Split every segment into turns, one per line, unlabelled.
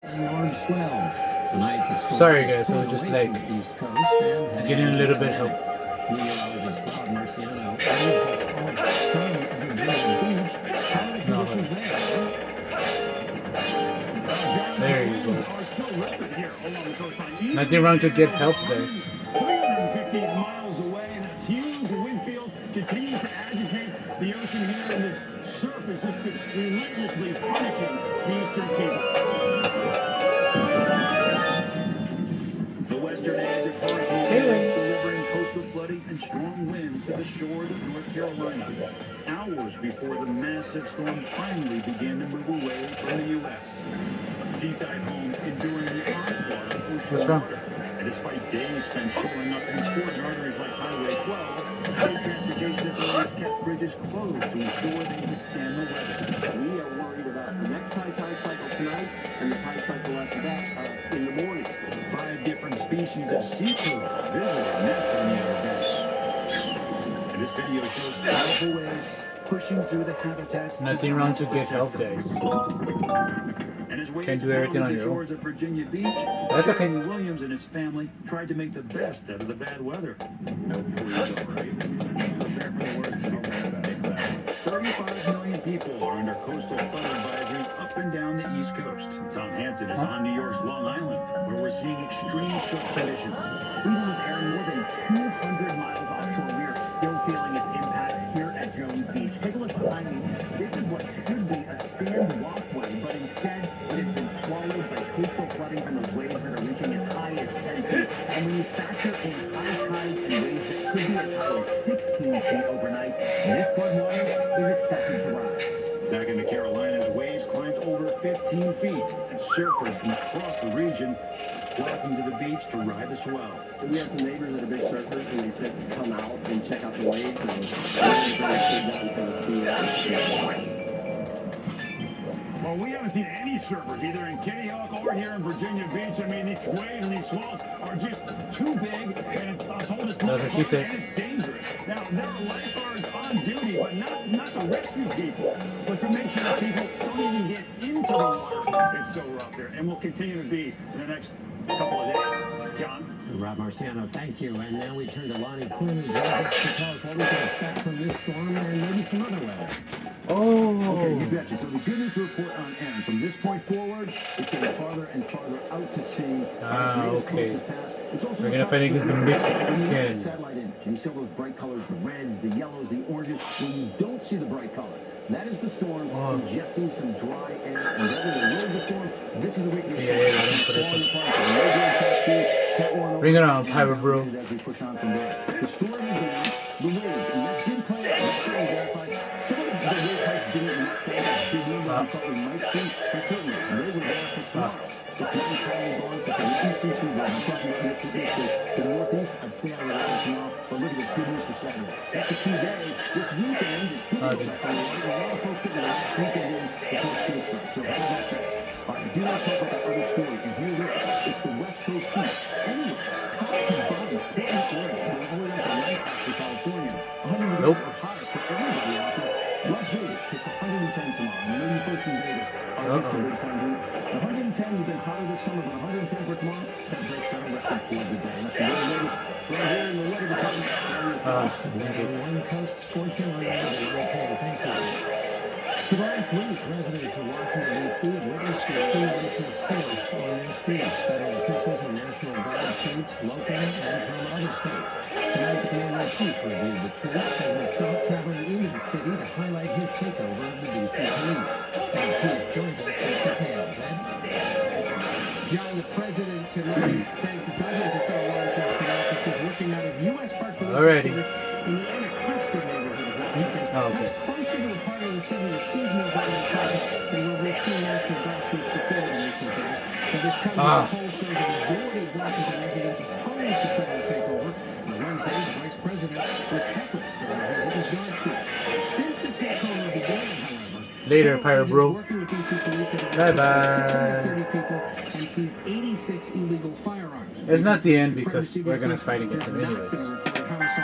Large swells. Tonight, the storm
Sorry
is
guys, I was
pulling
just
away
like
from the East Coast and
getting a little bit help.
meteorologist Rob Marciano leaves us all from Virginia Beach. How are the
No.
conditions there?
There you go. Nothing wrong to get help, guys.
350 miles away, and a huge wind field continues to agitate the ocean here, and this surf is just relentlessly punishing the eastern seaboard. The western edge of hurricane season delivering coastal flooding and strong winds to the shores of North Carolina, hours before the massive storm finally began to move away from the U.S. Seaside homes enduring the onslaught of ocean
What's wrong?
water. And despite days spent shoring up important arteries like Highway 12, state transportation authorities kept bridges closed to ensure they could stand the weather.
We are worried about the next high tide cycle tonight and the tide cycle after that in the morning.
5 different species of seafood visited nests on the Outer Banks. And this video shows powerful waves pushing through the habitats.
Nothing wrong to get help, guys.
And as waves
Can't do everything on
pounded the
your own.
shores of Virginia Beach,
That's okay.
Jeremy Williams and his family tried to make the best out of the bad weather. No worries, all right. Prepare for the worst. Okay. 35 million people are under coastal flood advisories up and down the East Coast. Tom Hansen is on New York's Long Island, where we're seeing extreme surf conditions.
Even with air more than 200 miles offshore, we are still feeling its impacts here at Jones Beach. Take a look behind me. This is what should be a sand walkway, but instead it has been swallowed by coastal flooding from those waves that are reaching as high as 10 feet. And when you factor in high tides and waves that could be as high as 16 feet overnight, this floodwater is expected to rise.
Back in the Carolinas, waves climbed over 15 feet, and surfers from across the region flocking to the beach to ride the swell.
We have some neighbors that are big surfers, and they said to come out and check out the waves.
Well, we haven't seen any surfers, either in Kitty Hawk or here in Virginia Beach. I mean, these waves and these swells are just too big, and I'm told it's not
That's what she
fun,
said.
and it's dangerous. Now, there are lifeguards on duty, but not to rescue people, but to make sure that people don't even get into the water. It's so rough there, and will continue to be in the next couple of days. John?
Rob Marciano, thank you. And now we turn to Lonnie Quinn, who joins us to tell us what we can expect from this storm and maybe some other weather.
Okay, you
Oh,
betcha. So the good news to report on end. From this point forward, it's getting farther and farther out to sea.
okay. We're gonna fight against the Mexican.
Satellite image. And you see all those bright colors, the reds, the yellows, the oranges. When you don't see the bright color, that is the storm ingesting some dry air. And rather than load the storm, this is the weakness.
Bring it on, Pirate Bro.
As we push on from there. The storm is down, the waves, and that did play out. That's really verified. Some of the wave heights didn't match that big number we thought we might see, but certainly they were there for tomorrow. It's not entirely gone for the eastern seaboard. I'm talking about the northeast. I'd stay out of the water tomorrow, but look at this good news for Saturday. That's a key day. This weekend, it's good news back on the water. A lot of folks getting the last weekend in before school starts. So how about that? All right, do not talk about that other story. And here it is. It's the West Coast heat. Anyway, top to bottom, Portland, Oregon, all the way down to Lancaster, California. 100
Nope.
or higher for everybody out there. Las Vegas hits 110 tomorrow. I know you folks in Vegas are used to big time heat. 110, you've been hotter this summer, but 110 for tomorrow, that breaks down record for the day. Listen, right here in the weather department.
One coast scorching on the other. Thanks, so last week, residents of Washington, D.C. witnessed the accumulation of force on their streets. Federal officials and National Guard troops, local and from other states. Tonight, the commander-in-chief reviewed the troops and the truck traveling into the city to highlight his takeover of the D.C. police. Ed Cruz joins us with details. Ed?
John, the president tonight thanked dozens of federal law enforcement officers working out of U.S. Park Police
Already.
in the Anacostia neighborhood of Washington.
Oh, okay.
That's closer to the part of the city that sees more violent crime than where we've seen National Guard troops deployed in recent days. So this comes as a poll shows the majority of Washington residents opposed the federal takeover. On Wednesday, the vice president was heckled for the visit his guard troops. Since the takeover began, however,
Later, Pirate Bro.
working with DC police have
Bye-bye.
630 people and seized 86 illegal firearms.
It's not the end because we're gonna fight against them anyways.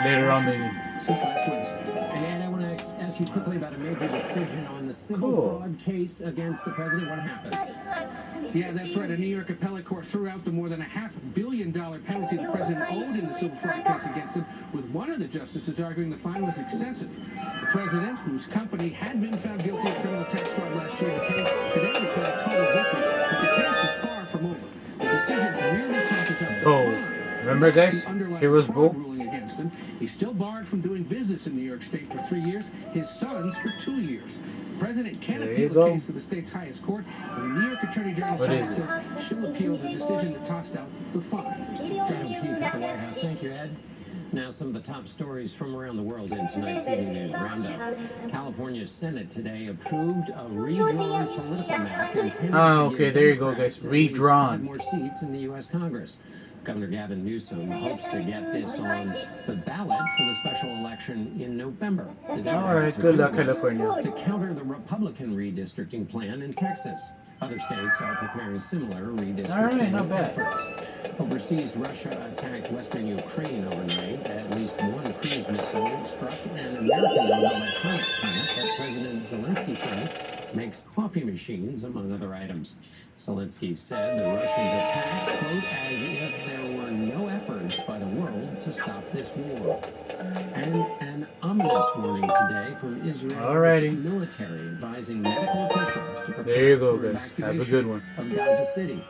Later on, maybe.
Since last Wednesday. And I want to ask you
you quickly about a major decision on the civil fraud case against the president. What happened?
Yeah, that's right. A New York appellate court threw out the more than $500 million penalty the president owed in the civil fraud case against him, with one of the justices arguing the fine was excessive. The president, whose company had been found guilty of criminal tax fraud last year, today declared a total victory. But the case is far from over. The decision merely tosses up the fine.
Remember, guys?
The underlying
Heroes
fraud
Bull.
ruling against him. He's still barred from doing business in New York State for 3 years. His son's for 2 years. The president can
There
appeal
you
the
go.
case to the state's highest court, and the New York Attorney General
What is it?
says she'll appeal the decision that tossed out the fine.
John O'Keefe at the White House. Thank you, Ed. Now, some of the top stories from around the world in tonight's TV News Roundup. California's Senate today approved a redrawn political map intended to
okay,
give
there you go,
Democrats
guys.
at least 5
Redrawn.
more seats in the U.S. Congress. Governor Gavin Newsom hopes to get this on the ballot for the special election in November.
All right, good luck, California.
To counter the Republican redistricting plan in Texas. Other states are preparing similar redistricting
All right, not bad.
efforts. Overseas, Russia attacked western Ukraine overnight. At least one cruise missile struck an American-owned electronics plant that President Zelensky says makes coffee machines, among other items. Zelensky said the Russians attacked, quote, as if there were no efforts by the world to stop this war. And an ominous warning today from Israel's
Alrighty.
military advising medical officials to prepare
There you go,
for
guys. Have a
evacuation
good one.
of Gaza City.